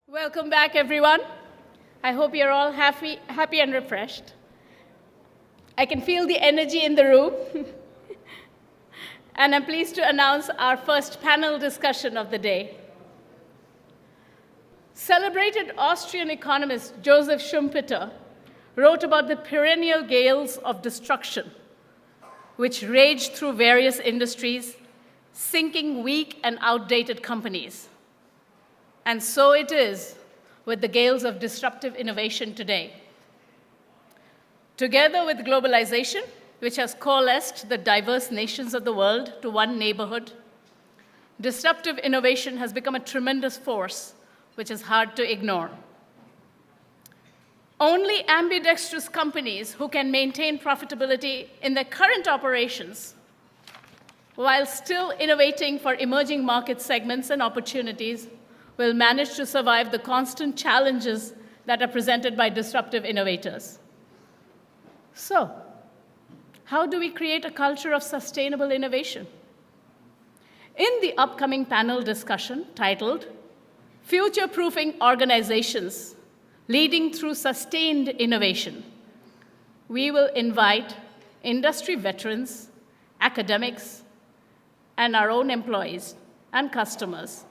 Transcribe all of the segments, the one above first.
Welcome back, everyone. I hope you're all happy and refreshed. I can feel the energy in the room. And I'm pleased to announce our first panel discussion of the day. Celebrated Austrian economist Joseph Schumpeter wrote about the perennial gales of destruction, which raged through various industries, sinking weak and outdated companies. And so it is with the gales of disruptive innovation today. Together with globalization, which has coalesced the diverse nations of the world to one neighborhood, disruptive innovation has become a tremendous force, which is hard to ignore. Only ambidextrous companies who can maintain profitability in their current operations while still innovating for emerging market segments and opportunities will manage to survive the constant challenges that are presented by disruptive innovators. So, how do we create a culture of sustainable innovation? In the upcoming panel discussion titled, Future-Proofing Organizations Leading Through Sustained Innovation, we will invite industry veterans, academics, and our own employees and customers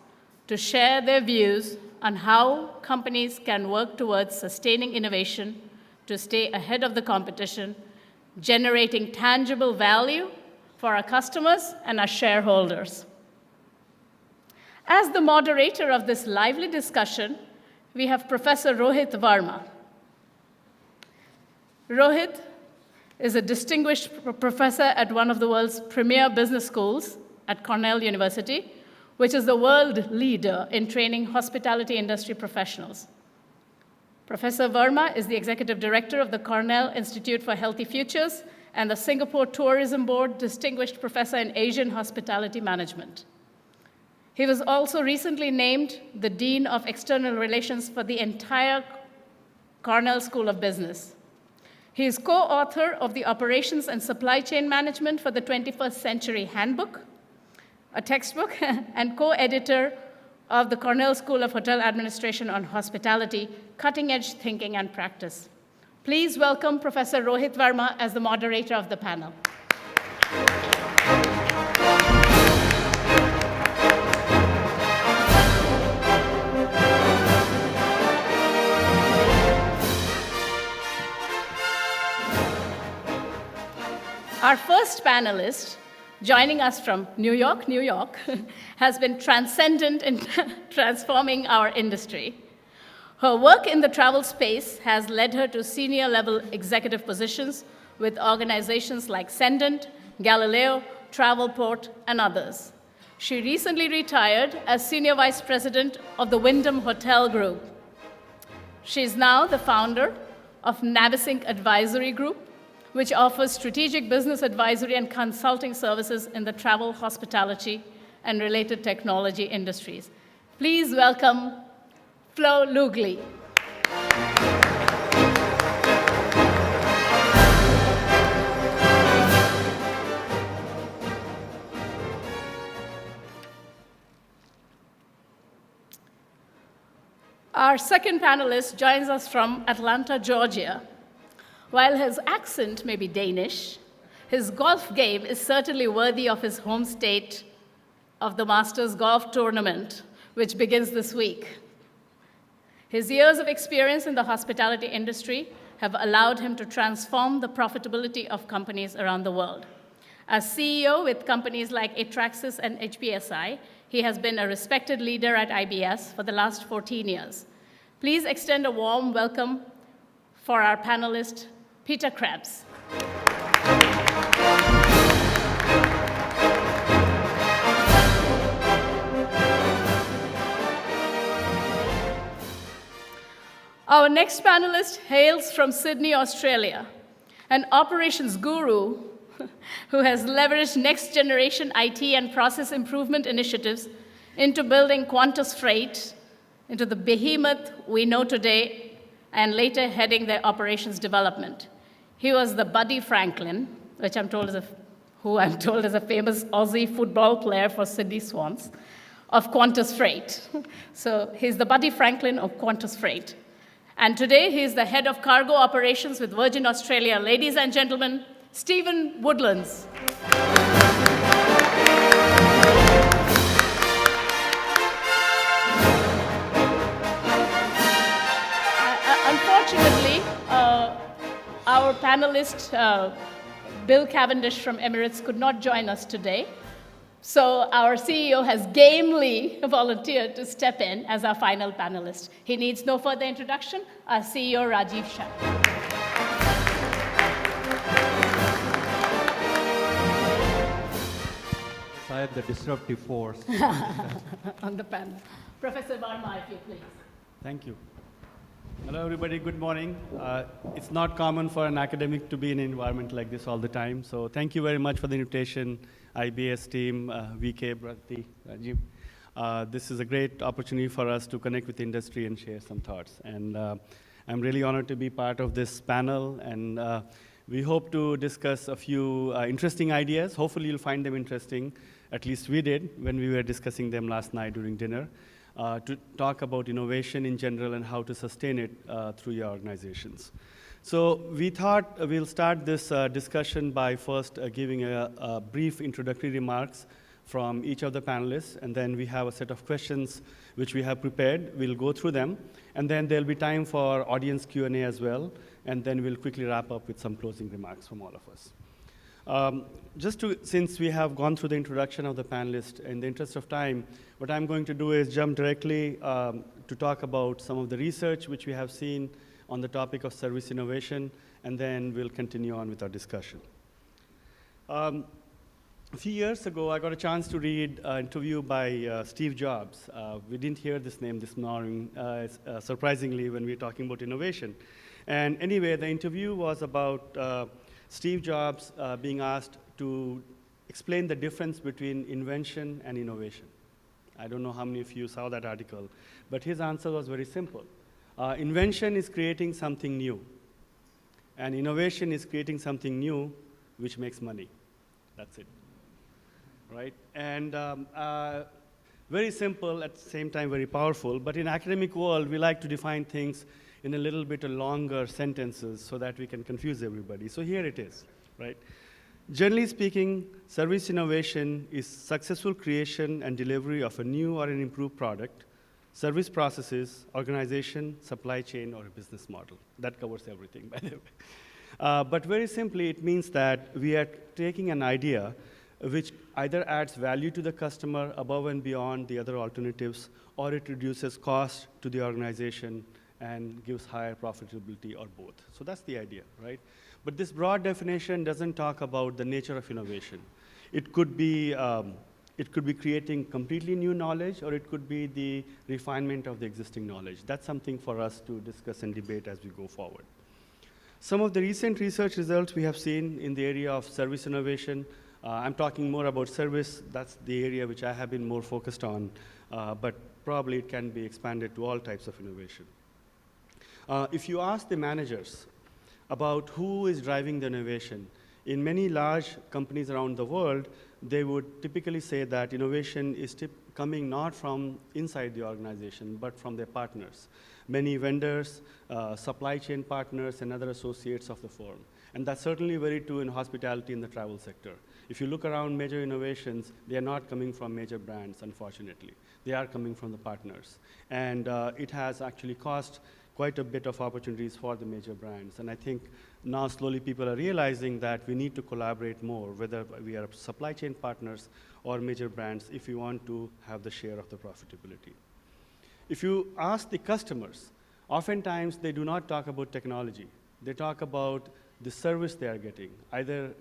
to share their views on how companies can work towards sustaining innovation to stay ahead of the competition, generating tangible value for our customers and our shareholders. As the moderator of this lively discussion, we have Professor Rohit Verma. Rohit is a distinguished professor at one of the world's premier business schools at Cornell University, which is the world leader in training hospitality industry professionals. Professor Verma is the executive director of the Cornell Institute for Healthy Futures and the Singapore Tourism Board Distinguished Professor in Asian Hospitality Management. He was also recently named the Dean of External Relations for the entire Cornell School of Business. He is co-author of the Operations and Supply Chain Management for the 21st Century Handbook, a textbook, and co-editor of the Cornell School of Hotel Administration on Hospitality, Cutting-Edge Thinking and Practice. Please welcome Professor Rohit Verma as the moderator of the panel. Our first panelist, joining us from New York, has been transcendent in transforming our industry. Her work in the travel space has led her to senior-level executive positions with organizations like Cendant, Galileo, Travelport, and others. She recently retired as Senior Vice President of the Wyndham Hotel Group. She is now the founder of Navesink Advisory Group, which offers strategic business advisory and consulting services in the travel, hospitality, and related technology industries. Please welcome Flo Lugli. Our second panelist joins us from Atlanta, Georgia. While his accent may be Danish, his golf game is certainly worthy of his home state of the Masters Golf Tournament, which begins this week. His years of experience in the hospitality industry have allowed him to transform the profitability of companies around the world. As CEO with companies like Atraxis and HPSI, he has been a respected leader at IBS for the last 14 years. Please extend a warm welcome for our panelist, Peter Krebs. Our next panelist hails from Sydney, Australia, an operations guru who has leveraged next-generation IT and process improvement initiatives into building Qantas Freight into the behemoth we know today, and later heading their operations development. He was the Buddy Franklin, who I'm told is a famous Aussie football player for Sydney Swans, of Qantas Freight. So he's the Buddy Franklin of Qantas Freight. And today, he is the head of cargo operations with Virgin Australia. Ladies and gentlemen, Stephen Woodlands. Unfortunately, our panelist, Bill Cavendish from Emirates, could not join us today. So our CEO has gamely volunteered to step in as our final panelist. He needs no further introduction, our CEO, Rajiv Shah. I am the disruptive force. On the panel. Professor Verma, if you please. Thank you. Hello, everybody. Good morning. It's not common for an academic to be in an environment like this all the time. So thank you very much for the invitation, IBS team, VK, Bharati, Rajiv. This is a great opportunity for us to connect with industry and share some thoughts. And I'm really honored to be part of this panel. And we hope to discuss a few interesting ideas. Hopefully, you'll find them interesting. At least we did when we were discussing them last night during dinner. To talk about innovation in general and how to sustain it through your organizations. So we thought we'll start this discussion by first giving a brief introductory remarks from each of the panelists, and then we have a set of questions which we have prepared. We'll go through them, and then there'll be time for audience Q&A as well, and then we'll quickly wrap up with some closing remarks from all of us. Since we have gone through the introduction of the panelists, in the interest of time, what I'm going to do is jump directly to talk about some of the research which we have seen on the topic of service innovation, and then we'll continue on with our discussion. A few years ago, I got a chance to read an interview by Steve Jobs. We didn't hear this name this morning, surprisingly, when we were talking about innovation. And anyway, the interview was about Steve Jobs being asked to explain the difference between invention and innovation. I don't know how many of you saw that article, but his answer was very simple. Invention is creating something new, and innovation is creating something new which makes money. That's it, right? And very simple, at the same time very powerful, but in academic world, we like to define things in a little bit longer sentences so that we can confuse everybody. So here it is, right? Generally speaking, service innovation is successful creation and delivery of a new or an improved product, service processes, organization, supply chain, or a business model. That covers everything, by the way. But very simply, it means that we are taking an idea which either adds value to the customer above and beyond the other alternatives, or it reduces cost to the organization and gives higher profitability, or both. So that's the idea, right? But this broad definition doesn't talk about the nature of innovation. It could be creating completely new knowledge, or it could be the refinement of the existing knowledge. That's something for us to discuss and debate as we go forward. Some of the recent research results we have seen in the area of service innovation, I'm talking more about service. That's the area which I have been more focused on, but probably it can be expanded to all types of innovation. If you ask the managers about who is driving the innovation, in many large companies around the world, they would typically say that innovation is coming not from inside the organization, but from their partners. Many vendors, supply chain partners, and other associates of the firm. And that's certainly very true in hospitality and the travel sector. If you look around major innovations, they are not coming from major brands, unfortunately. They are coming from the partners. And it has actually cost quite a bit of opportunities for the major brands. And I think now slowly people are realizing that we need to collaborate more, whether we are supply chain partners or major brands, if we want to have the share of the profitability. If you ask the customers, oftentimes they do not talk about technology. They talk about the service they are getting, either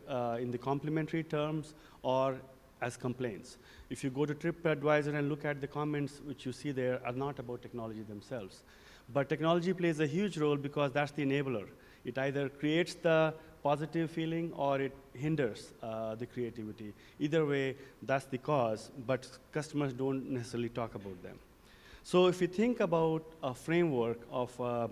in the complimentary terms or as complaints. If you go to TripAdvisor and look at the comments which you see there are not about technology themselves. But technology plays a huge role because that's the enabler. It either creates the positive feeling or it hinders the creativity. Either way, that's the cause, but customers don't necessarily talk about them. So if you think about a framework of a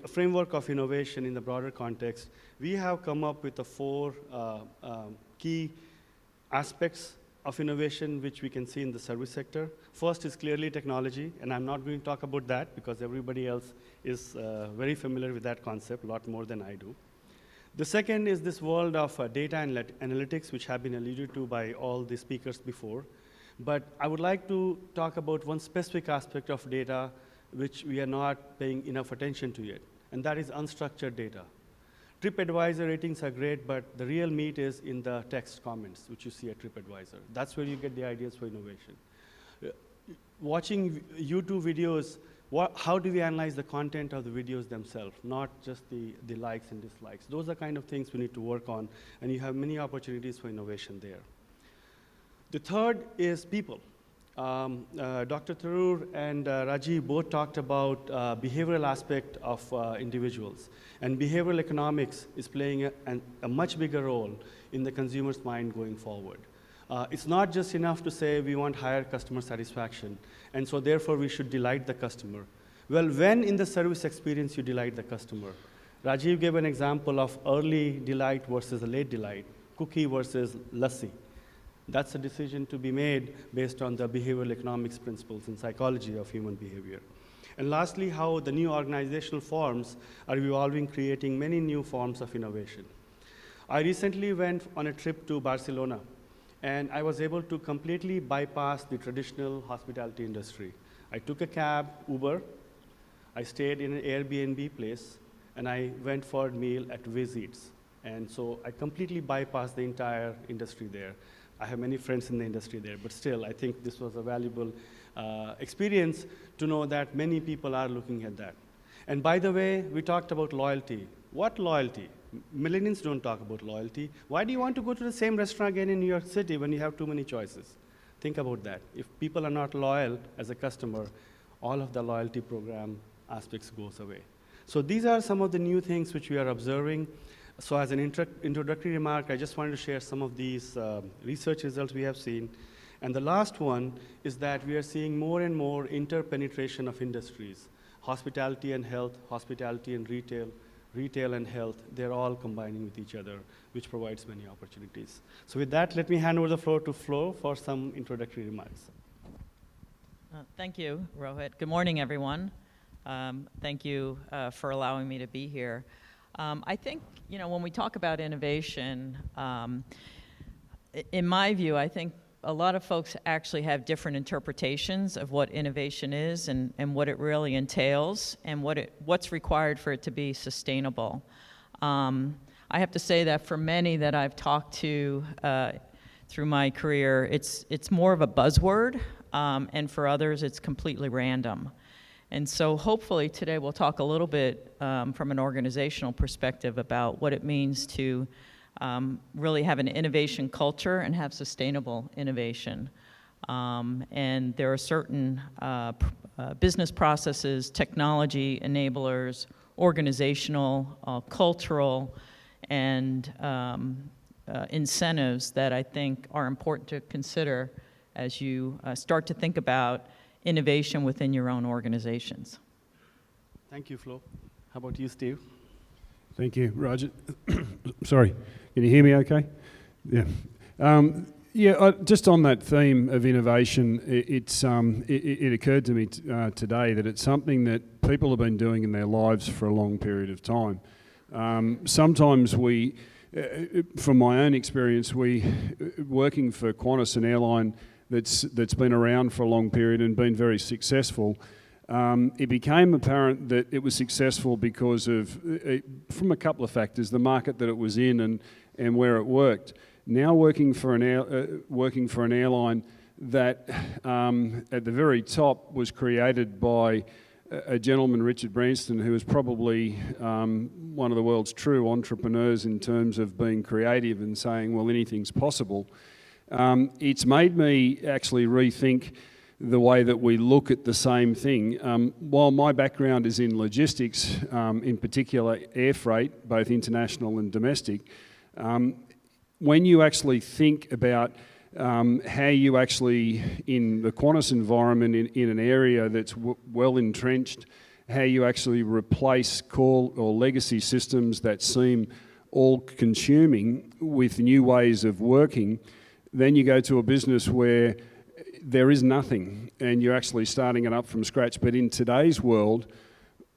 framework of innovation in the broader context, we have come up with the four key aspects of innovation which we can see in the service sector. First is clearly technology, and I'm not going to talk about that because everybody else is very familiar with that concept, a lot more than I do. The second is this world of data and analytics, which have been alluded to by all the speakers before. But I would like to talk about one specific aspect of data which we are not paying enough attention to yet, and that is unstructured data. TripAdvisor ratings are great, but the real meat is in the text comments, which you see at TripAdvisor. That's where you get the ideas for innovation. Watching YouTube videos, how do we analyze the content of the videos themselves, not just the likes and dislikes? Those are kind of things we need to work on, and you have many opportunities for innovation there. The third is people. Dr. Tharoor and Rajiv both talked about behavioral aspect of individuals. And behavioral economics is playing a much bigger role in the consumer's mind going forward. It's not just enough to say we want higher customer satisfaction, and so therefore we should delight the customer. Well, when in the service experience you delight the customer? Rajiv gave an example of early delight versus a late delight, cookie versus lassi. That's a decision to be made based on the behavioral economics principles and psychology of human behavior. And lastly, how the new organizational forms are evolving, creating many new forms of innovation. I recently went on a trip to Barcelona, and I was able to completely bypass the traditional hospitality industry. I took a cab, Uber, I stayed in an Airbnb place, and I went for a meal at Viz Eats. And so I completely bypassed the entire industry there. I have many friends in the industry there, but still, I think this was a valuable experience to know that many people are looking at that. And by the way, we talked about loyalty. What loyalty? Millennials don't talk about loyalty. Why do you want to go to the same restaurant again in New York City when you have too many choices? Think about that. If people are not loyal as a customer, all of the loyalty program aspects goes away. So these are some of the new things which we are observing. So as an introductory remark, I just wanted to share some of these research results we have seen. And the last one is that we are seeing more and more interpenetration of industries. Hospitality and health, hospitality and retail, retail and health, they're all combining with each other, which provides many opportunities. So with that, let me hand over the floor to Flo for some introductory remarks. Thank you, Rohit. Good morning, everyone. Thank you for allowing me to be here. I think, when we talk about innovation, in my view, I think a lot of folks actually have different interpretations of what innovation is and what it really entails and what's required for it to be sustainable. I have to say that for many that I've talked to through my career, it's more of a buzzword, and for others, it's completely random. And so hopefully today we'll talk a little bit from an organizational perspective about what it means to really have an innovation culture and have sustainable innovation. And there are certain business processes, technology enablers, organizational, cultural, and incentives that I think are important to consider as you start to think about innovation within your own organizations. Thank you, Flo. How about you, Steve? Thank you, Roger. Sorry, can you hear me okay? Yeah. Just on that theme of innovation, it occurred to me today that it's something that people have been doing in their lives for a long period of time. Sometimes we, from my own experience, working for Qantas, an airline that's been around for a long period and been very successful, it became apparent that it was successful because of, from a couple of factors, the market that it was in and where it worked. Now working for an airline that at the very top was created by a gentleman, Richard Branson, who is probably one of the world's true entrepreneurs in terms of being creative and saying, well, anything's possible. It's made me actually rethink the way that we look at the same thing. While my background is in logistics, in particular air freight, both international and domestic, when you actually think about how you actually, in the Qantas environment, in an area that's well entrenched, how you actually replace core or legacy systems that seem all-consuming with new ways of working, Then you go to a business where there is nothing and you're actually starting it up from scratch. But in today's world,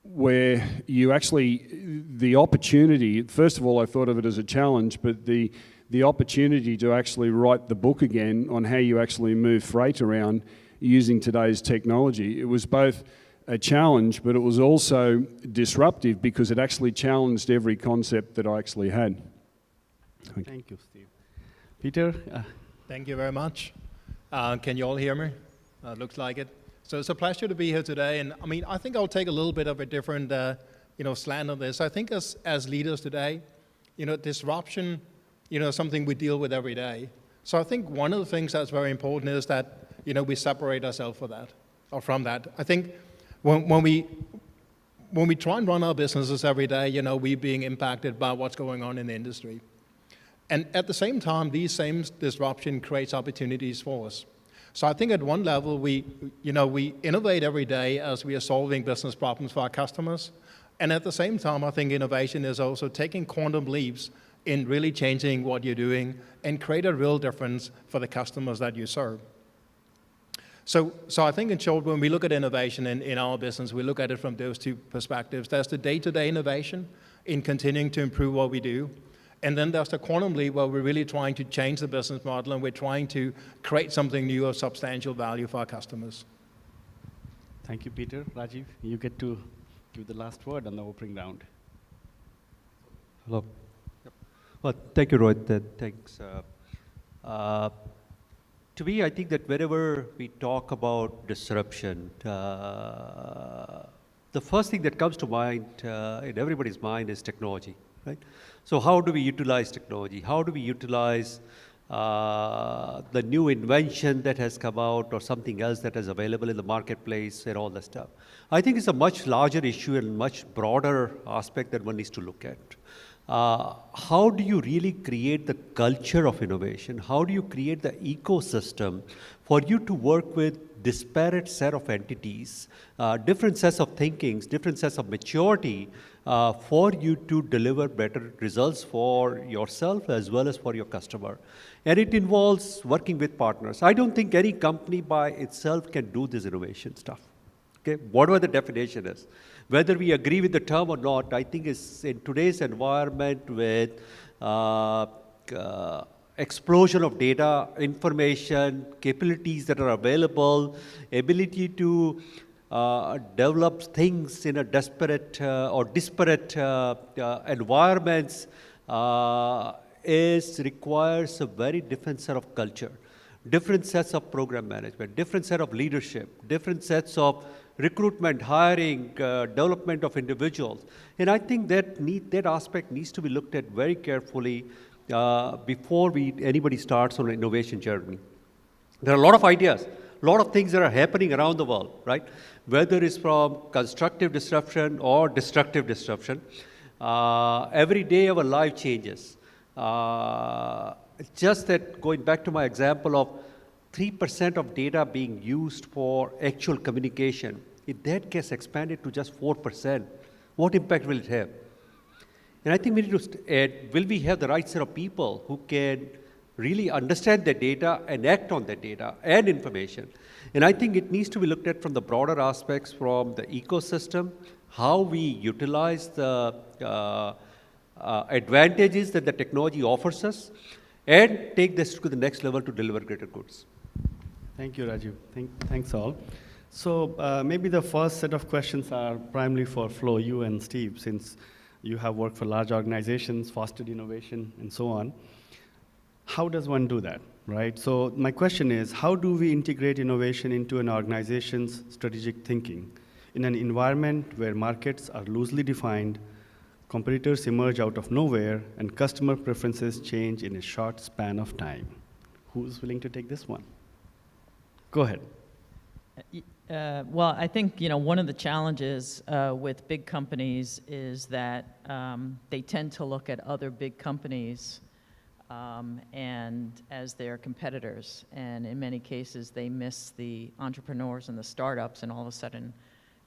where you actually, the opportunity, first of all, I thought of it as a challenge, but the opportunity to actually write the book again on how you actually move freight around using today's technology, it was both a challenge, but it was also disruptive because it actually challenged every concept that I actually had. Thank you, Steve. Peter? Thank you very much. Can you all hear me? Looks like it. So it's a pleasure to be here today. And I mean, I think I'll take a little bit of a different, slant on this. I think as leaders today, disruption, is something we deal with every day. So I think one of the things that's very important is that, we separate ourselves from that. I think when we try and run our businesses every day, we're being impacted by what's going on in the industry. And at the same time, these same disruption creates opportunities for us. So I think at one level, we innovate every day as we are solving business problems for our customers. And at the same time, I think innovation is also taking quantum leaps in really changing what you're doing and create a real difference for the customers that you serve. So I think in short, when we look at innovation in our business, we look at it from those two perspectives. There's the day-to-day innovation in continuing to improve what we do. And then there's the quantum leap where we're really trying to change the business model and we're trying to create something new of substantial value for our customers. Thank you, Peter. Rajiv, you get to give the last word on the opening round. Hello. Yep. Well, thank you, Rohit. Thanks. To me, I think that whenever we talk about disruption, the first thing that comes to mind in everybody's mind is technology, right? So how do we utilize technology? How do we utilize the new invention that has come out or something else that is available in the marketplace and all that stuff? I think it's a much larger issue and much broader aspect that one needs to look at. How do you really create the culture of innovation? How do you create the ecosystem for you to work with disparate set of entities, different sets of thinkings, different sets of maturity for you to deliver better results for yourself as well as for your customer? And it involves working with partners. I don't think any company by itself can do this innovation stuff. Okay, whatever the definition is. Whether we agree with the term or not, I think is in today's environment with explosion of data, information, capabilities that are available, ability to develop things in a disparate environments requires a very different set of culture, different sets of program management, different set of leadership, different sets of recruitment, hiring, development of individuals. And I think that aspect needs to be looked at very carefully before anybody starts on an innovation journey. There are a lot of ideas, a lot of things that are happening around the world, right? Whether it's from constructive disruption or destructive disruption, every day our life changes. Just that, going back to my example of 3% of data being used for actual communication, if that gets expanded to just 4%, what impact will it have? And I think we need to add, will we have the right set of people who can really understand the data and act on the data and information? And I think it needs to be looked at from the broader aspects, from the ecosystem, how we utilize the advantages that the technology offers us, and take this to the next level to deliver greater goods. Thank you, Rajiv. Thanks all. So maybe the first set of questions are primarily for Flo, you and Steve, since you have worked for large organizations, fostered innovation, and so on. How does one do that, right? So my question is, how do we integrate innovation into an organization's strategic thinking in an environment where markets are loosely defined, competitors emerge out of nowhere, and customer preferences change in a short span of time? Who's willing to take this one? Go ahead. Well, I think one of the challenges with big companies is that they tend to look at other big companies and as their competitors, and in many cases they miss the entrepreneurs and the startups, and all of a sudden,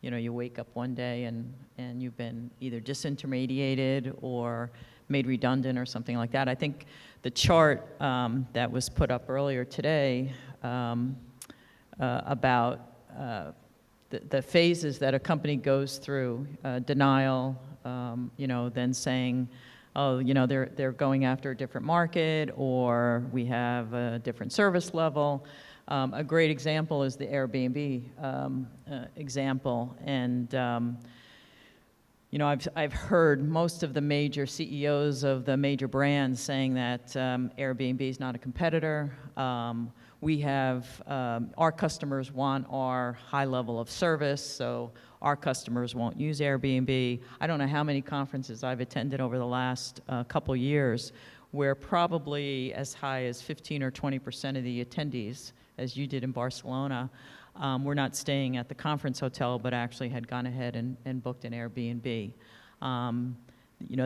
you wake up one day and you've been either disintermediated or made redundant or something like that. I think the chart that was put up earlier today about the phases that a company goes through, denial, then saying, oh, they're going after a different market, or we have a different service level. A great example is the Airbnb example, and I've heard most of the major CEOs of the major brands saying that Airbnb is not a competitor. We have, our customers want our high level of service, so our customers won't use Airbnb. I don't know how many conferences I've attended over the last couple years where probably as high as 15 or 20% of the attendees, as you did in Barcelona, were not staying at the conference hotel, but actually had gone ahead and booked an Airbnb.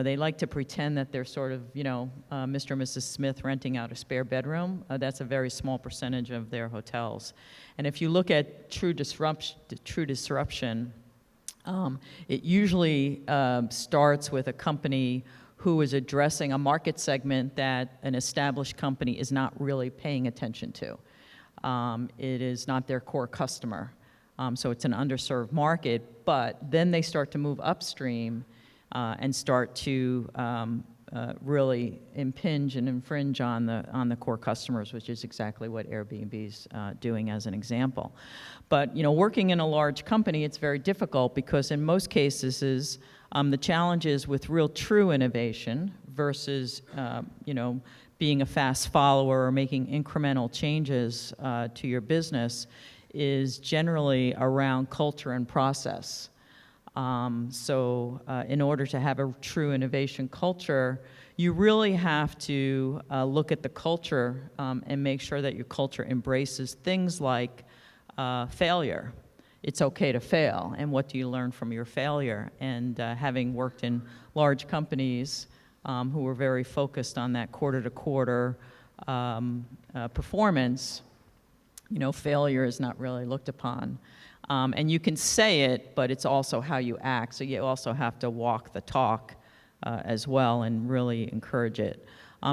They like to pretend that they're sort of, Mr. and Mrs. Smith renting out a spare bedroom. That's a very small percentage of their hotels. And if you look at true disruption, it usually starts with a company who is addressing a market segment that an established company is not really paying attention to. It is not their core customer. So it's an underserved market, but then they start to move upstream and start to really impinge and infringe on the core customers, which is exactly what Airbnb's doing as an example. But working in a large company, it's very difficult because in most cases the challenges with real true innovation versus being a fast follower or making incremental changes to your business is generally around culture and process. So in order to have a true innovation culture, you really have to look at the culture and make sure that your culture embraces things like failure. It's okay to fail, and what do you learn from your failure? And having worked in large companies who were very focused on that quarter-to-quarter performance, failure is not really looked upon. And you can say it, but it's also how you act. So you also have to walk the talk as well and really encourage it.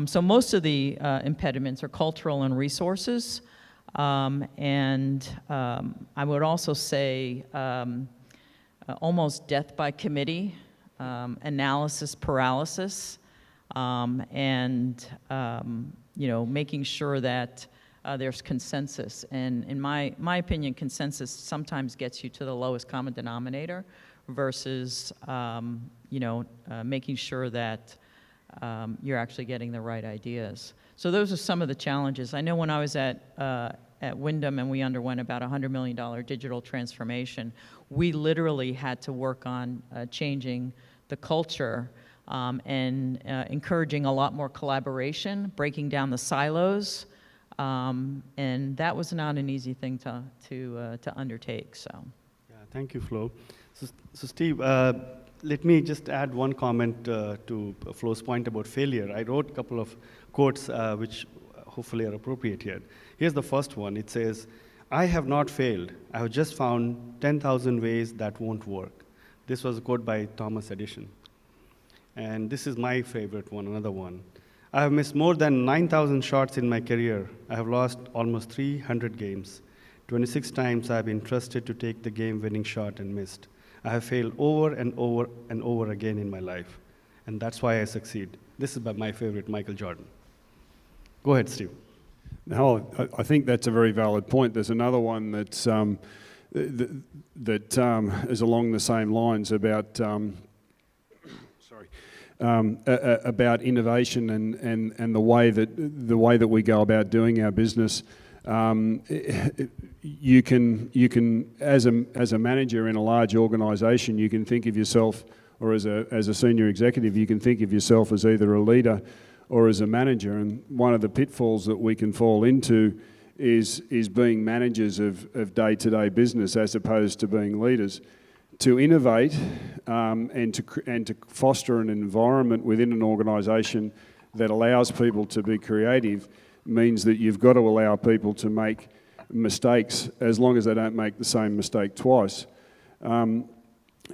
So most of the impediments are cultural and resources. And I would also say almost death by committee, analysis paralysis, and making sure that there's consensus. And in my opinion, consensus sometimes gets you to the lowest common denominator versus making sure that you're actually getting the right ideas. So those are some of the challenges. I know when I was at Wyndham and we underwent about $100 million digital transformation, we literally had to work on changing the culture and encouraging a lot more collaboration, breaking down the silos, and that was not an easy thing to undertake. So, yeah, thank you, Flo. So Steve, let me just add one comment to Flo's point about failure. I wrote a couple of quotes which hopefully are appropriate here. Here's the first one. It says, "I have not failed. I have just found 10,000 ways that won't work." This was a quote by Thomas Edison. And this is my favorite one, another one. "I have missed more than 9,000 shots in my career. I have lost almost 300 games. 26 times I have been trusted to take the game-winning shot and missed. I have failed over and over and over again in my life. And that's why I succeed." This is by my favorite, Michael Jordan. Go ahead, Steve. No, I think that's a very valid point. There's another one that's is along the same lines about about innovation and the way that we go about doing our business. You can as a manager in a large organisation, you can think of yourself, or as a senior executive, you can think of yourself as either a leader or as a manager. And one of the pitfalls that we can fall into is being managers of day-to-day business as opposed to being leaders. To innovate and to foster an environment within an organisation that allows people to be creative means that you've got to allow people to make mistakes as long as they don't make the same mistake twice.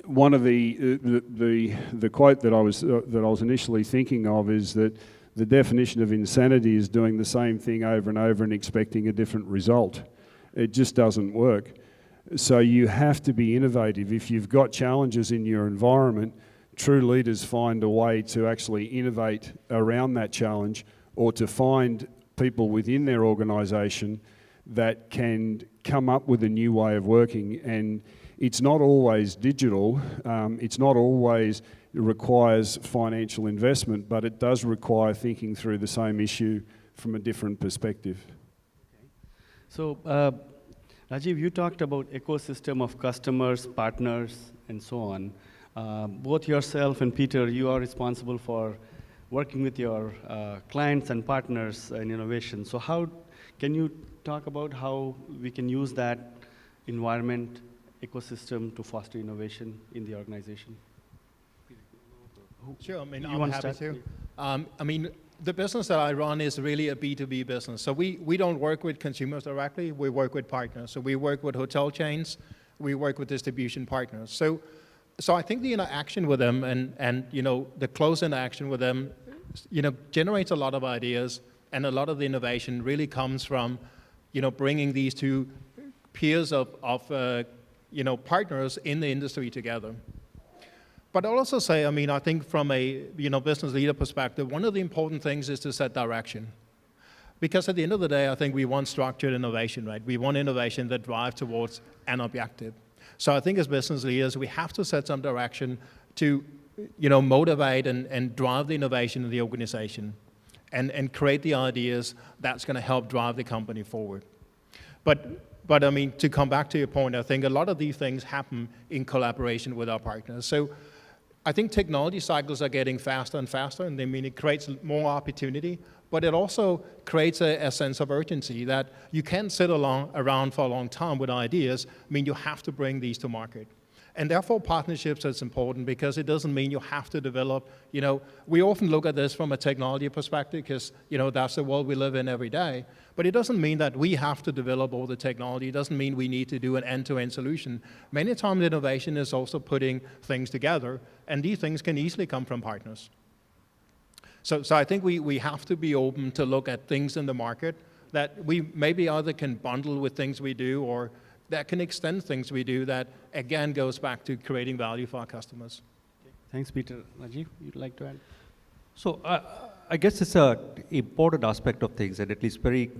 one of the quote that I was initially thinking of is that the definition of insanity is doing the same thing over and over and expecting a different result. It just doesn't work. So you have to be innovative. If you've got challenges in your environment, true leaders find a way to actually innovate around that challenge, or to find people within their organisation that can come up with a new way of working. And it's not always digital, it's not always requires financial investment, but it does require thinking through the same issue from a different perspective. So, Rajiv, you talked about ecosystem of customers, partners, and so on. Both yourself and Peter, you are responsible for working with your clients and partners in innovation. So how can you talk about how we can use that environment, ecosystem to foster innovation in the organization? Sure, I mean, You I'm want to happy start? to. I mean, the business that I run is really a B2B business. So we don't work with consumers directly, we work with partners. So we work with hotel chains, we work with distribution partners. So I think the interaction with them and you know, the close interaction with them, you know, generates a lot of ideas, and a lot of the innovation really comes from, you know, bringing these two peers of you know, partners in the industry together. But I'll also say, I mean, I think from a, you know, business leader perspective, one of the important things is to set direction. Because at the end of the day, I think we want structured innovation, right? We want innovation that drives towards an objective. So I think as business leaders, we have to set some direction to, you know, motivate and drive the innovation in the organization and create the ideas that's going to help drive the company forward. But I mean, to come back to your point, I think a lot of these things happen in collaboration with our partners. So I think technology cycles are getting faster and faster, and I mean, it creates more opportunity, but it also creates a sense of urgency that you can't sit around for a long time with ideas. I mean, you have to bring these to market. And therefore, partnerships is important, because it doesn't mean you have to develop, you know, we often look at this from a technology perspective because, you know, that's the world we live in every day. But it doesn't mean that we have to develop all the technology. It doesn't mean we need to do an end-to-end solution. Many times innovation is also putting things together, and these things can easily come from partners. So I think we have to be open to look at things in the market that we maybe either can bundle with things we do, or that can extend things we do that, again, goes back to creating value for our customers. Okay. Thanks, Peter. Rajiv, you'd like to add? So I guess it's an important aspect of things, and at least very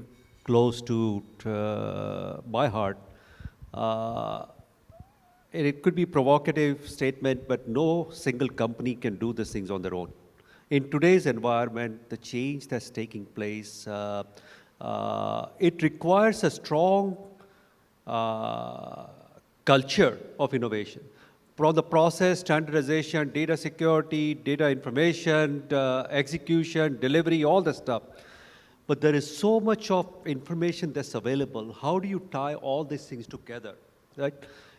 close to my heart. And it could be a provocative statement, but no single company can do these things on their own. In today's environment, the change that's taking place, it requires a strong culture of innovation. From the process, standardization, data security, data information, execution, delivery, all the stuff. But there is so much of information that's available. How do you tie all these things together, right?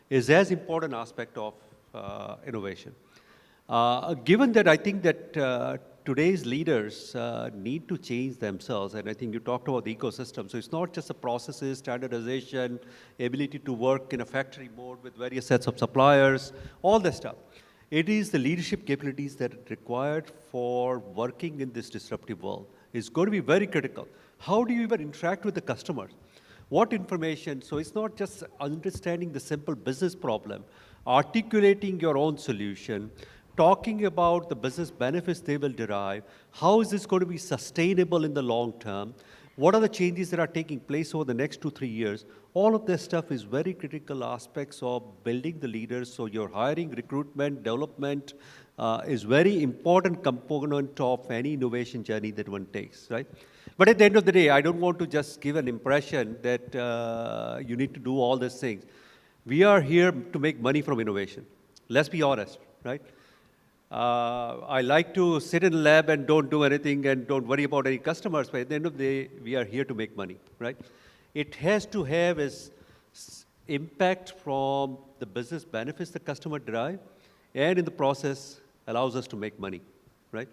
Is as important aspect of innovation. Given that, I think that today's leaders need to change themselves, and I think you talked about the ecosystem. So it's not just the processes, standardization, ability to work in a factory mode with various sets of suppliers, all that stuff. It is the leadership capabilities that are required for working in this disruptive world. It's going to be very critical. How do you even interact with the customers? What information? So it's not just understanding the simple business problem, articulating your own solution, talking about the business benefits they will derive, how is this going to be sustainable in the long term, what are the changes that are taking place over the next 2-3 years. All of this stuff is very critical aspects of building the leaders. So your hiring, recruitment, development is very important component of any innovation journey that one takes, right? But at the end of the day, I don't want to just give an impression that you need to do all these things. We are here to make money from innovation. Let's be honest, right? I like to sit in a lab and don't do anything and don't worry about any customers, but at the end of the day, we are here to make money, right? It has to have its impact from the business benefits the customer derive, and in the process, allows us to make money, right?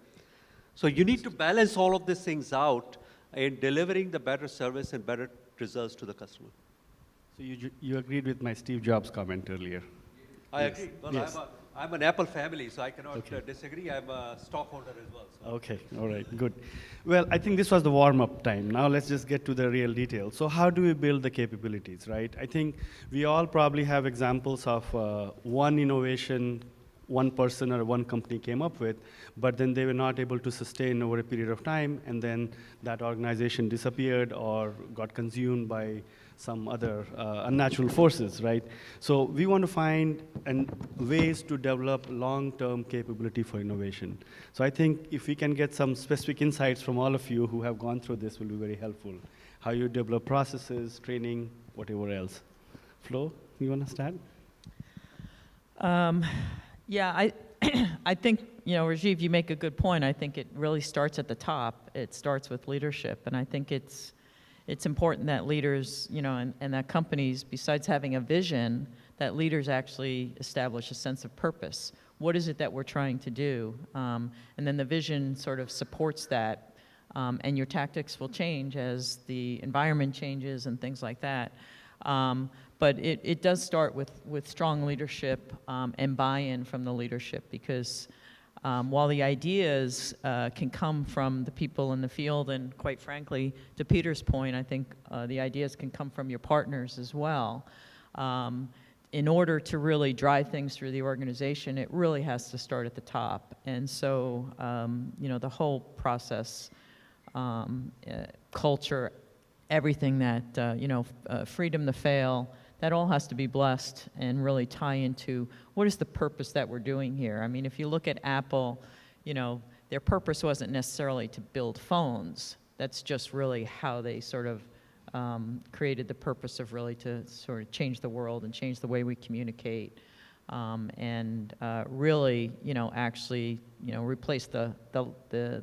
So you need to balance all of these things out in delivering the better service and better results to the customer. So you agreed with my Steve Jobs comment earlier. I Yes. agree. Well, Yes. I'm an Apple family, so I cannot Okay. disagree. I'm a stockholder as well. So. Okay, all right, good. Well, I think this was the warm-up time. Now let's just get to the real details. So how do we build the capabilities, right? I think we all probably have examples of one innovation one person or one company came up with, but then they were not able to sustain over a period of time, and then that organization disappeared or got consumed by some other unnatural forces, right? So we want to find ways to develop long-term capability for innovation. So I think if we can get some specific insights from all of you who have gone through this will be very helpful. How you develop processes, training, whatever else. Flo, you want to start? Yeah, I think, Rajiv, you make a good point. I think it really starts at the top. It starts with leadership, and I think it's important that leaders, and that companies, besides having a vision, that leaders actually establish a sense of purpose. What is it that we're trying to do? And then the vision sort of supports that, and your tactics will change as the environment changes and things like that. But it does start with strong leadership and buy-in from the leadership, because while the ideas can come from the people in the field, and quite frankly, to Peter's point, I think the ideas can come from your partners as well. In order to really drive things through the organization, it really has to start at the top. And so, the whole process, culture, everything that, freedom to fail, that all has to be blessed and really tie into what is the purpose that we're doing here. I mean, if you look at Apple, their purpose wasn't necessarily to build phones. That's just really how they sort of created the purpose of really to sort of change the world and change the way we communicate, and really, actually, replace the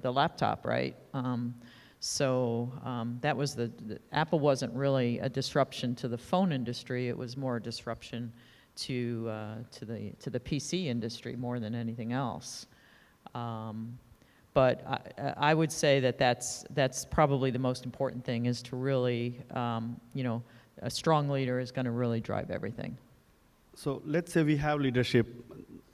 laptop, right? So that was Apple wasn't really a disruption to the phone industry. It was more a disruption to the PC industry more than anything else. But I would say that's probably the most important thing, is to really, a strong leader is going to really drive everything. So let's say we have leadership.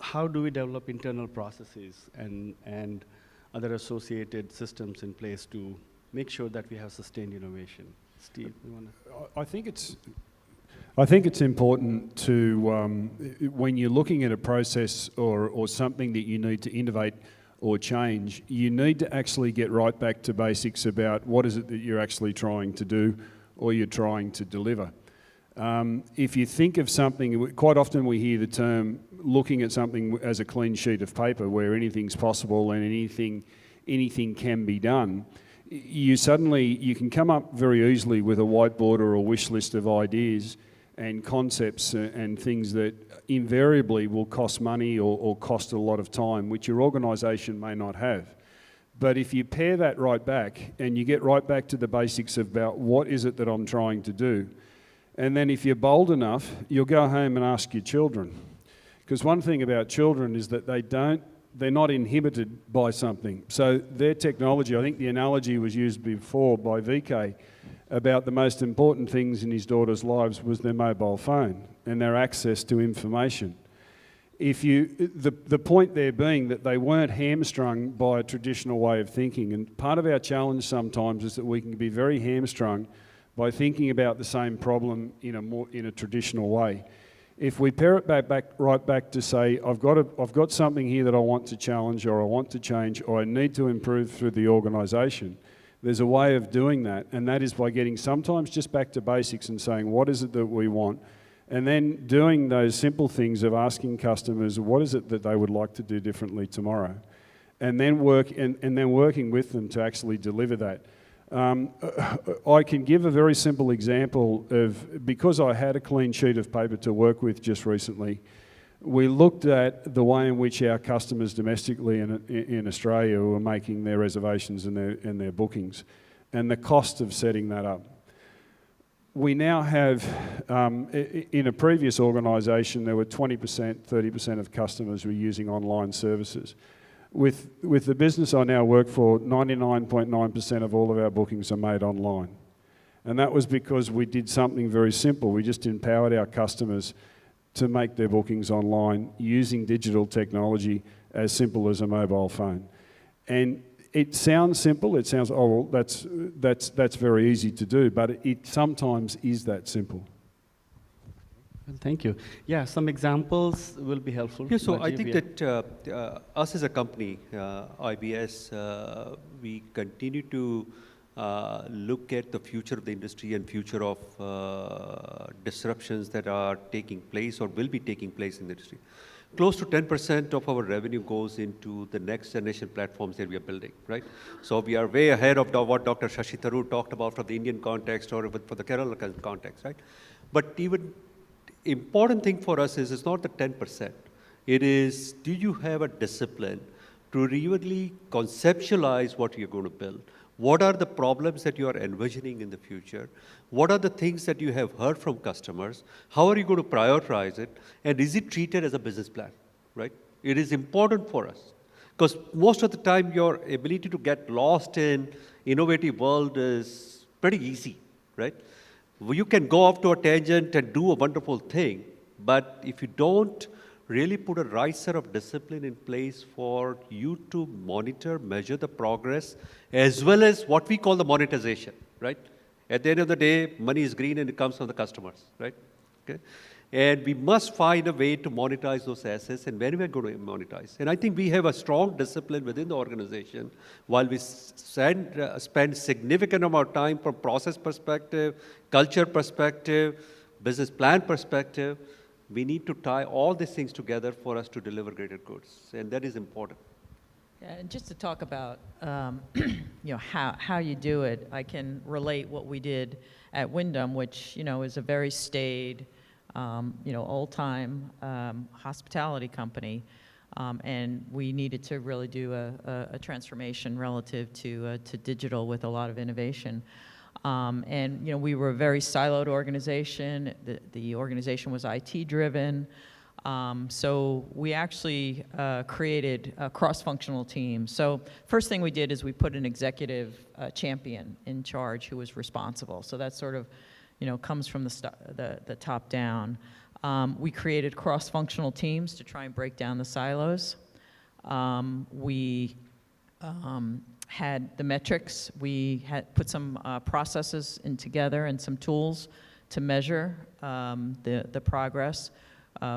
How do we develop internal processes and other associated systems in place to make sure that we have sustained innovation? Steve, you want to? I think it's important to, when you're looking at a process or something that you need to innovate or change, you need to actually get right back to basics about what is it that you're actually trying to do or you're trying to deliver. If you think of something, quite often we hear the term looking at something as a clean sheet of paper where anything's possible and anything can be done. You can come up very easily with a whiteboard or a wish list of ideas and concepts and things that invariably will cost money or cost a lot of time, which your organisation may not have. But if you pare that right back and you get right back to the basics about what is it that I'm trying to do, and then if you're bold enough, you'll go home and ask your children. Because one thing about children is that they're not inhibited by something. So their technology, I think the analogy was used before by VK about the most important things in his daughter's lives was their mobile phone and their access to information. The point there being that they weren't hamstrung by a traditional way of thinking, and part of our challenge sometimes is that we can be very hamstrung by thinking about the same problem in a traditional way. If we pare it right back to say, I've got something here that I want to challenge or I want to change or I need to improve through the organisation, there's a way of doing that, and that is by getting sometimes just back to basics and saying, what is it that we want? And then doing those simple things of asking customers, what is it that they would like to do differently tomorrow? And then working with them to actually deliver that. I can give a very simple example of, because I had a clean sheet of paper to work with just recently, we looked at the way in which our customers domestically in Australia were making their reservations and their bookings, and the cost of setting that up. We now have, in a previous organisation, there were 20%, 30% of customers who were using online services. With the business I now work for, 99.9% of all of our bookings are made online. And that was because we did something very simple. We just empowered our customers to make their bookings online using digital technology as simple as a mobile phone. And it sounds simple, it sounds, oh, well, that's very easy to do, but it sometimes is that simple. Well, thank you. Yeah, some examples will be helpful. Yeah, so I Rajiv, think yeah. that us as a company, IBS, we continue to look at the future of the industry and future of disruptions that are taking place or will be taking place in the industry. Close to 10% of our revenue goes into the next generation platforms that we are building, right? So we are way ahead of what Dr. Shashi Tharoor talked about from the Indian context or for the Kerala context, right? But even important thing for us is it's not the 10%. It is, do you have a discipline to really conceptualize what you're going to build? What are the problems that you are envisioning in the future? What are the things that you have heard from customers? How are you going to prioritize it? And is it treated as a business plan, right? It is important for us. Because most of the time, your ability to get lost in innovative world is pretty easy, right? You can go off to a tangent and do a wonderful thing, but if you don't really put a right set of discipline in place for you to monitor, measure the progress, as well as what we call the monetization, right? At the end of the day, money is green and it comes from the customers, right? Okay? And we must find a way to monetize those assets and when we're going to monetize. And I think we have a strong discipline within the organization while we spend significant amount of time from process perspective, culture perspective, business plan perspective. We need to tie all these things together for us to deliver greater goods, and that is important. Yeah, and just to talk about how you do it, I can relate what we did at Wyndham, which is a very staid, old-time hospitality company, and we needed to really do a transformation relative to digital with a lot of innovation. And we were a very siloed organization. The organization was IT driven. So we actually created a cross-functional team. So first thing we did is we put an executive champion in charge who was responsible. So that sort of comes from the top down. We created cross-functional teams to try and break down the silos. We had the metrics. We had put some processes in together and some tools to measure the progress.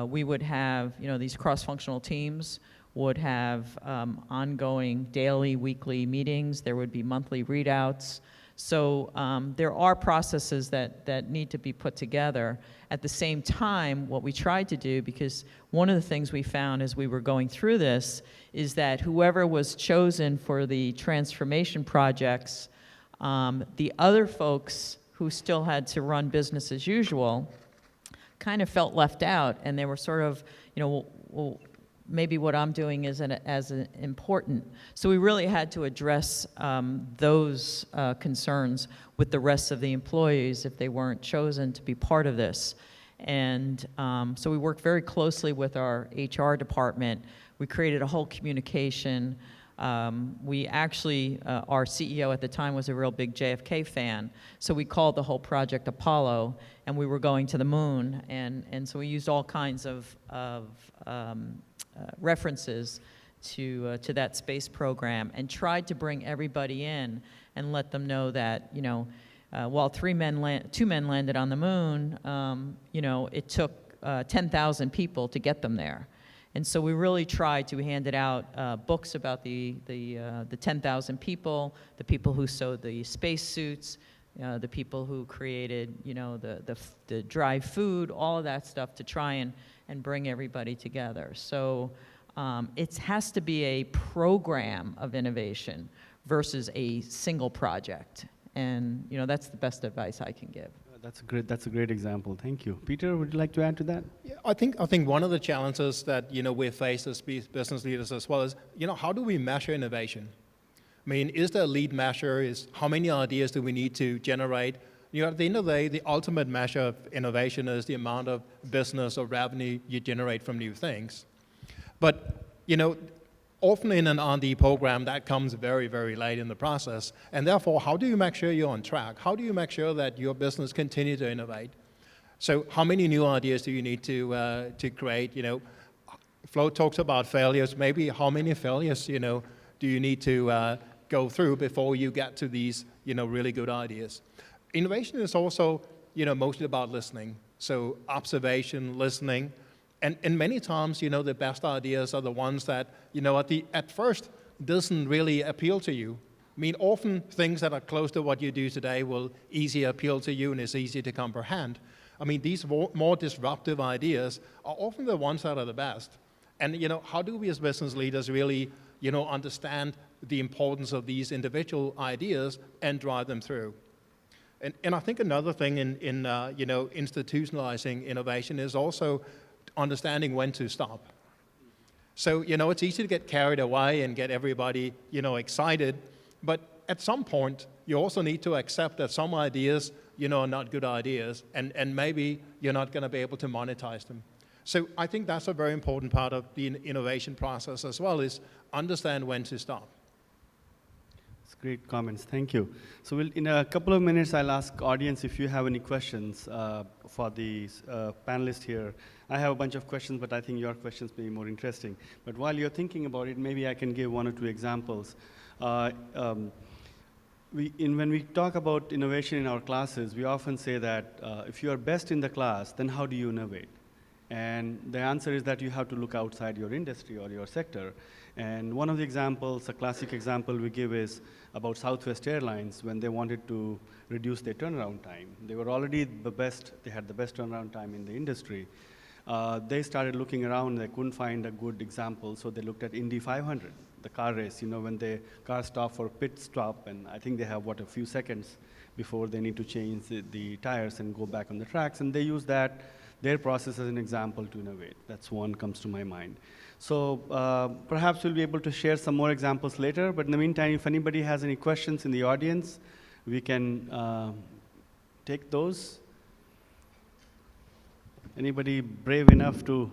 We would have, these cross-functional teams would have ongoing daily, weekly meetings. There would be monthly readouts. So there are processes that need to be put together. At the same time, what we tried to do, because one of the things we found as we were going through this is that whoever was chosen for the transformation projects, the other folks who still had to run business as usual kind of felt left out, and they were sort of, well, maybe what I'm doing isn't as important. So we really had to address those concerns with the rest of the employees if they weren't chosen to be part of this. And so we worked very closely with our HR department. We created a whole communication. We actually, our CEO at the time was a real big JFK fan, so we called the whole project Apollo, and we were going to the moon, and so we used all kinds of references to that space program and tried to bring everybody in and let them know that, while two men landed on the moon, it took 10,000 people to get them there. And so we really tried to hand out books about the 10,000 people, the people who sewed the spacesuits, the people who created, the dry food, all of that stuff to try and bring everybody together. So it has to be a program of innovation versus a single project. And that's the best advice I can give. That's a great example. Thank you. Peter, would you like to add to that? Yeah, I think one of the challenges that we face as business leaders as well is how do we measure innovation? I mean, is there a lead measure? Is how many ideas do we need to generate? At the end of the day, the ultimate measure of innovation is the amount of business or revenue you generate from new things. But often in an R&D program, that comes very, very late in the process. And therefore, how do you make sure you're on track? How do you make sure that your business continue to innovate? So how many new ideas do you need to create? You know, Flo talks about failures. Maybe how many failures, you know, do you need to go through before you get to these, you know, really good ideas? Innovation is also, you know, mostly about listening. So observation, listening, and many times, you know, the best ideas are the ones that, you know, at first doesn't really appeal to you. I mean, often things that are close to what you do today will easily appeal to you and it's easy to comprehend. I mean, these more disruptive ideas are often the ones that are the best. And, you know, how do we as business leaders really, you know, understand the importance of these individual ideas and drive them through? And I think another thing in you know, institutionalizing innovation is also understanding when to stop. So, you know, it's easy to get carried away and get everybody, you know, excited, but at some point, you also need to accept that some ideas, you know, are not good ideas, and maybe you're not going to be able to monetize them. So I think that's a very important part of the innovation process as well, is understand when to stop. That's great comments, thank you. So in a couple of minutes, I'll ask audience if you have any questions for the panelists here. I have a bunch of questions, but I think your questions may be more interesting. But while you're thinking about it, maybe I can give one or two examples. When we talk about innovation in our classes, we often say that if you are best in the class, then how do you innovate? And the answer is that you have to look outside your industry or your sector. And one of the examples, a classic example we give is about Southwest Airlines when they wanted to reduce their turnaround time. They were already the best, they had the best turnaround time in the industry. They started looking around, they couldn't find a good example, so they looked at Indy 500, the car race, you know, when the car stop for pit stop, and I think they have, a few seconds before they need to change the tires and go back on the tracks, and they use that, their process as an example to innovate. That's one comes to my mind. So perhaps we'll be able to share some more examples later, but in the meantime, if anybody has any questions in the audience, we can take those. Anybody brave enough to,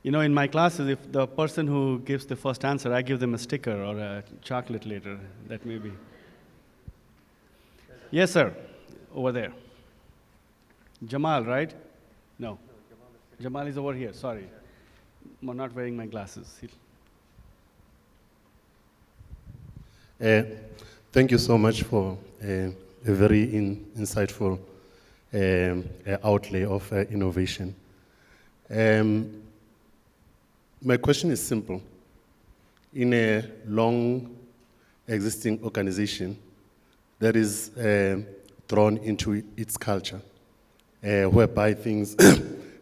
you know, in my classes, if the person who gives the first answer, I give them a sticker or a chocolate later, that may be. Yes, sir, over there. Jamal, right? No. Jamal is over here, sorry. I'm not wearing my glasses. Thank you so much for a very insightful outlay of innovation. My question is simple. In a long existing organization that is thrown into its culture, whereby things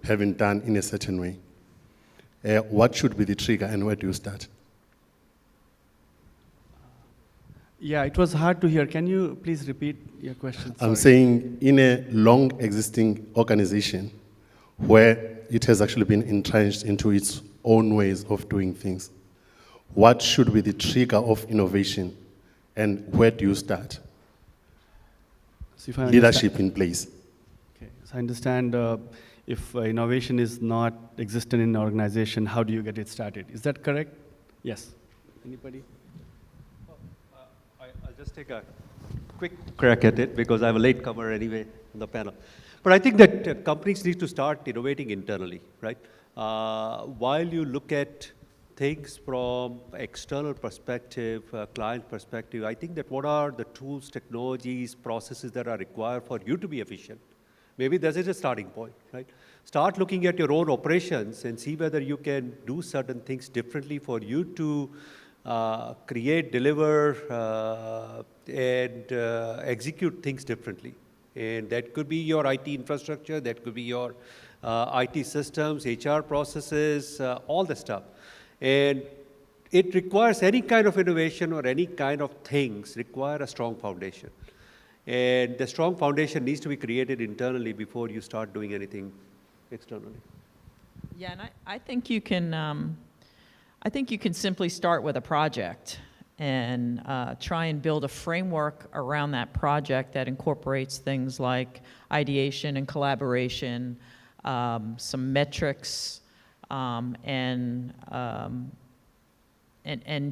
have been done in a certain way, what should be the trigger and where do you start? Yeah, it was hard to hear. Can you please repeat your question? Sorry. I'm saying in a long existing organization where it has actually been entrenched into its own ways of doing things, what should be the trigger of innovation and where do you start? So if I leadership in place. Okay, so I understand if innovation is not existent in an organization, how do you get it started? Is that correct? Yes. Anybody? I'll just take a quick crack at it because I'm a latecomer anyway on the panel. But I think that companies need to start innovating internally, right? While you look at things from external perspective, client perspective, I think that what are the tools, technologies, processes that are required for you to be efficient? Maybe this is a starting point, right? Start looking at your own operations and see whether you can do certain things differently for you to create, deliver, and execute things differently. And that could be your IT infrastructure, that could be your IT systems, HR processes, all the stuff. And it requires any kind of innovation or any kind of things require a strong foundation. And the strong foundation needs to be created internally before you start doing anything externally. Yeah, and I think you can. I think you can simply start with a project and try and build a framework around that project that incorporates things like ideation and collaboration, some metrics, and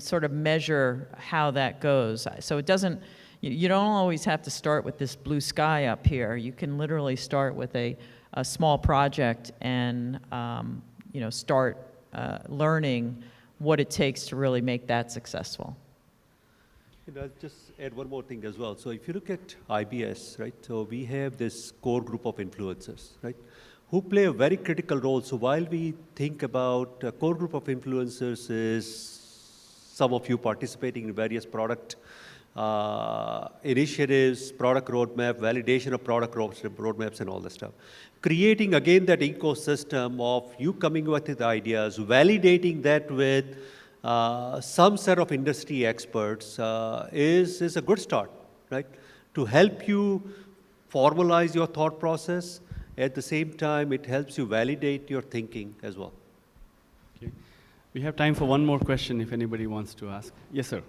sort of measure how that goes. So it doesn't. You don't always have to start with this blue sky up here. You can literally start with a a small project and start learning what it takes to really make that successful. I'll just add one more thing as well. So if you look at IBS, right, so we have this core group of influencers, right, who play a very critical role. So while we think about a core group of influencers is some of you participating in various product initiatives, product roadmap, validation of product roadmaps and all that stuff. Creating again that ecosystem of you coming with ideas, validating that with some set of industry experts is a good start, right? To help you formalize your thought process. At the same time, it helps you validate your thinking as well. Okay. We have time for one more question if anybody wants to ask. Yes, sir.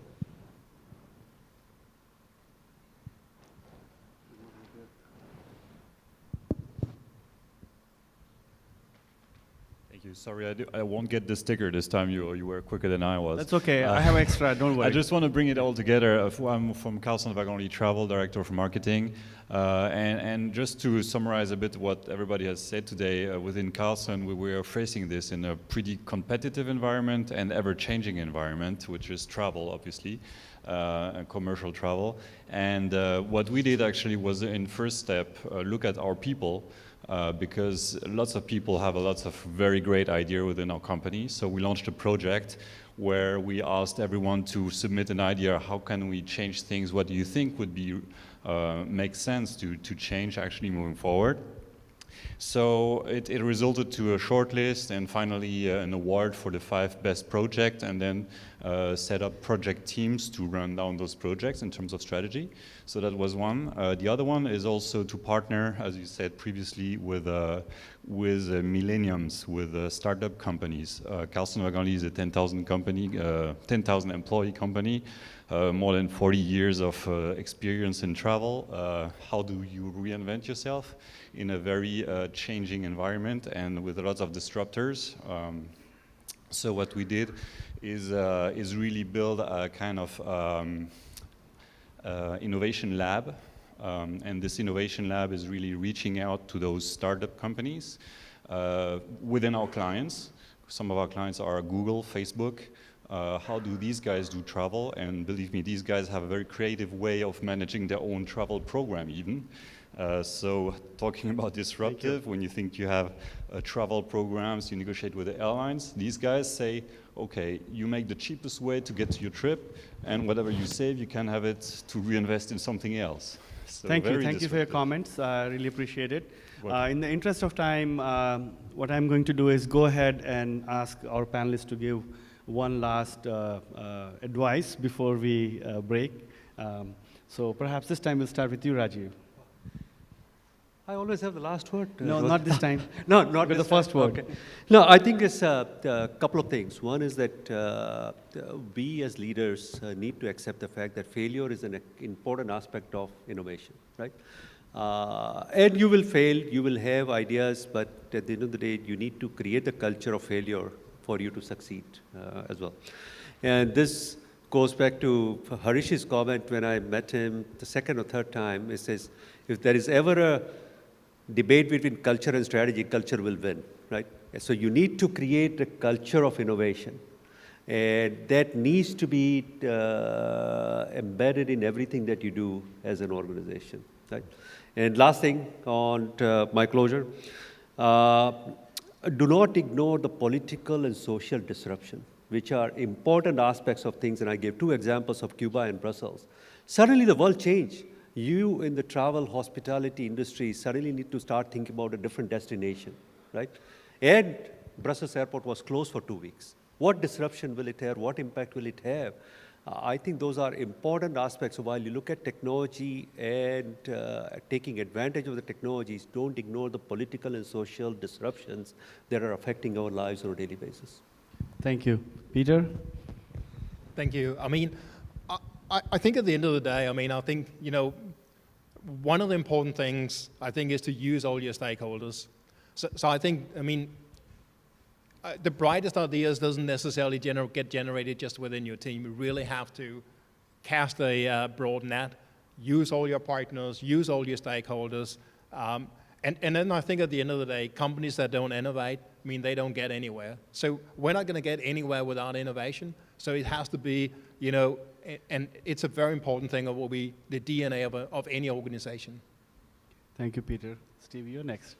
Thank you. Sorry, I won't get the sticker this time. You were quicker than I was. That's okay. I have extra. Don't worry. I just want to bring it all together. I'm from Carlson Wagonly Travel, Director for Marketing. And just to summarize a bit what everybody has said today, within Carlson, we are facing this in a pretty competitive environment and ever-changing environment, which is travel, obviously, and commercial travel. And what we did actually was, in first step, look at our people, because lots of people have lots of very great ideas within our company. So we launched a project where we asked everyone to submit an idea. How can we change things? What do you think would be make sense to change actually moving forward? So it resulted to a short list and finally an award for the 5 best projects, and then set up project teams to run down those projects in terms of strategy. So that was one. The other one is also to partner, as you said previously, with millenniums, with startup companies. Carlson Wagonly is a 10,000 company, 10,000 employee company, more than 40 years of experience in travel. How do you reinvent yourself in a very changing environment and with lots of disruptors? So what we did is really build a kind of innovation lab. And this innovation lab is really reaching out to those startup companies within our clients. Some of our clients are Google, Facebook. How do these guys do travel? And believe me, these guys have a very creative way of managing their own travel program even. So talking about disruptive, when you think you have travel programs, you negotiate with the airlines, these guys say, okay, you make the cheapest way to get to your trip, and whatever you save, you can have it to reinvest in something else. So Thank you for your comments. I really appreciate it. In the interest of time, what I'm going to do is go ahead and ask our panelists to give one last advice before we break. So perhaps this time we'll start with you, Rajiv. I always have the last word. No, not this time. No, not with this the first time. word. Okay. No, I think it's a couple of things. One is that we as leaders need to accept the fact that failure is an important aspect of innovation, right? And you will fail, you will have ideas, but at the end of the day, you need to create the culture of failure for you to succeed as well. And this goes back to Harish's comment when I met him the second or third time. He says, if there is ever a debate between culture and strategy, culture will win, right? So you need to create a culture of innovation. And that needs to be embedded in everything that you do as an organization, right? And last thing on my closure, do not ignore the political and social disruption, which are important aspects of things. And I gave 2 examples of Cuba and Brussels. Suddenly the world changed. You in the travel hospitality industry suddenly need to start thinking about a different destination, right? And Brussels airport was closed for 2 weeks. What disruption will it have? What impact will it have? I think those are important aspects. So while you look at technology and taking advantage of the technologies, don't ignore the political and social disruptions that are affecting our lives on a daily basis. Thank you. Peter? Thank you. I mean, I think at the end of the day, I mean, I think, you know, one of the important things, I think, is to use all your stakeholders. So I think, I mean, the brightest ideas doesn't necessarily get generated just within your team. You really have to cast a broad net, use all your partners, use all your stakeholders, And then I think at the end of the day, companies that don't innovate, I mean, they don't get anywhere. So we're not going to get anywhere without innovation. So it has to be, you know, and it's a very important thing of what the DNA of any organization. Thank you, Peter. Steve, you're next.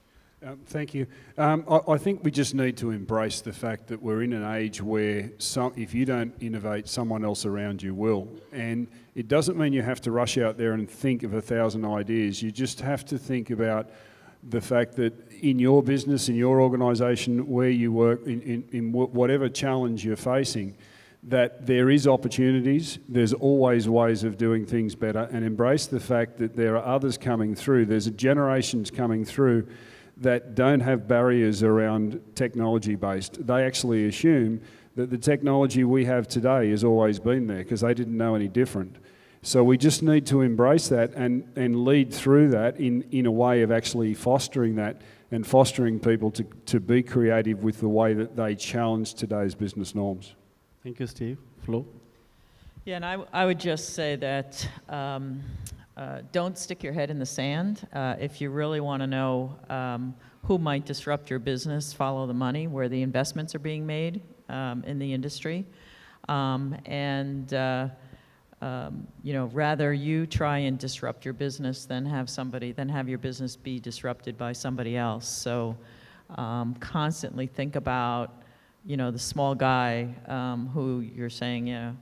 Thank you. I think we just need to embrace the fact that we're in an age where if you don't innovate, someone else around you will. And it doesn't mean you have to rush out there and think of 1,000 ideas. You just have to think about the fact that in your business, in your organisation, where you work, in whatever challenge you're facing, that there is opportunities, there's always ways of doing things better, and embrace the fact that there are others coming through. There's generations coming through that don't have barriers around technology-based. They actually assume that the technology we have today has always been there because they didn't know any different. So we just need to embrace that and lead through that in a way of actually fostering that and fostering people to be creative with the way that they challenge today's business norms. Thank you, Steve. Flo? Yeah, and I would just say that don't stick your head in the sand. If you really want to know who might disrupt your business, follow the money, where the investments are being made in the industry. You know, rather you try and disrupt your business than have your business be disrupted by somebody else. So constantly think about, you know, the small guy who you're saying, yeah,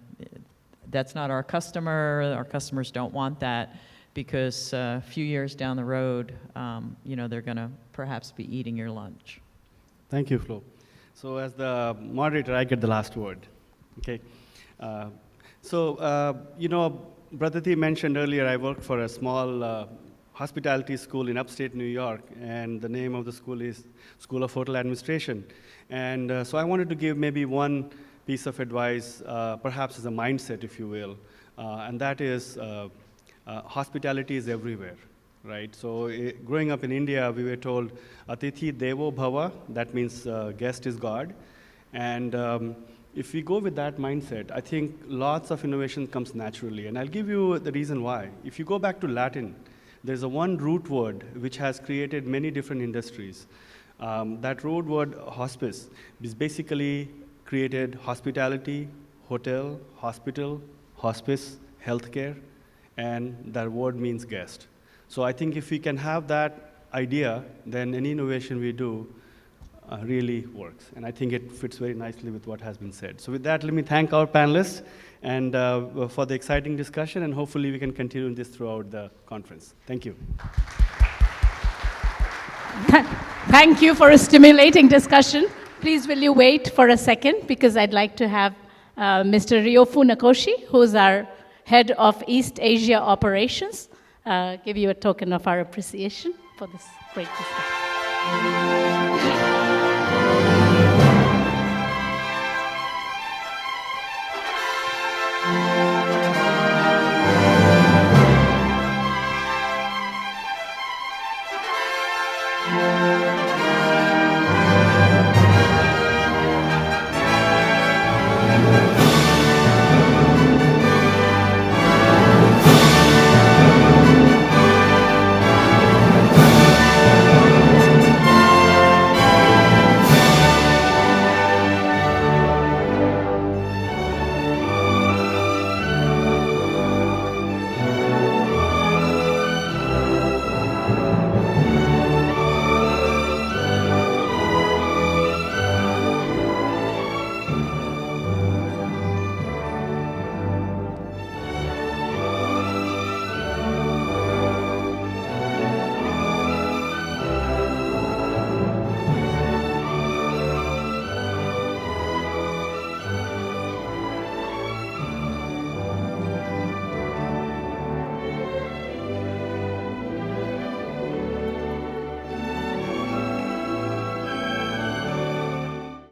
that's not our customer. Our customers don't want that, because a few years down the road, you know, they're going to perhaps be eating your lunch. Thank you, Flo. So as the moderator, I get the last word. Okay. You know, Bradati mentioned earlier, I worked for a small hospitality school in upstate New York, and the name of the school is School of Hotel Administration. And so I wanted to give maybe one piece of advice, perhaps as a mindset, if you will, and that is hospitality is everywhere, right? So growing up in India, we were told, Atithi Devo Bhava, that means guest is God. And if we go with that mindset, I think lots of innovation comes naturally. And I'll give you the reason why. If you go back to Latin, there's a one root word which has created many different industries. That root word, hospice, is basically created hospitality, hotel, hospital, hospice, healthcare, and that word means guest. So I think if we can have that idea, then any innovation we do really works. And I think it fits very nicely with what has been said. So with that, let me thank our panelists and for the exciting discussion, and hopefully we can continue this throughout the conference. Thank you. Thank you for a stimulating discussion. Please will you wait for a second, because I'd like to have Mr. Ryofu Nakoshi, who's our head of East Asia operations, give you a token of our appreciation for this great discussion.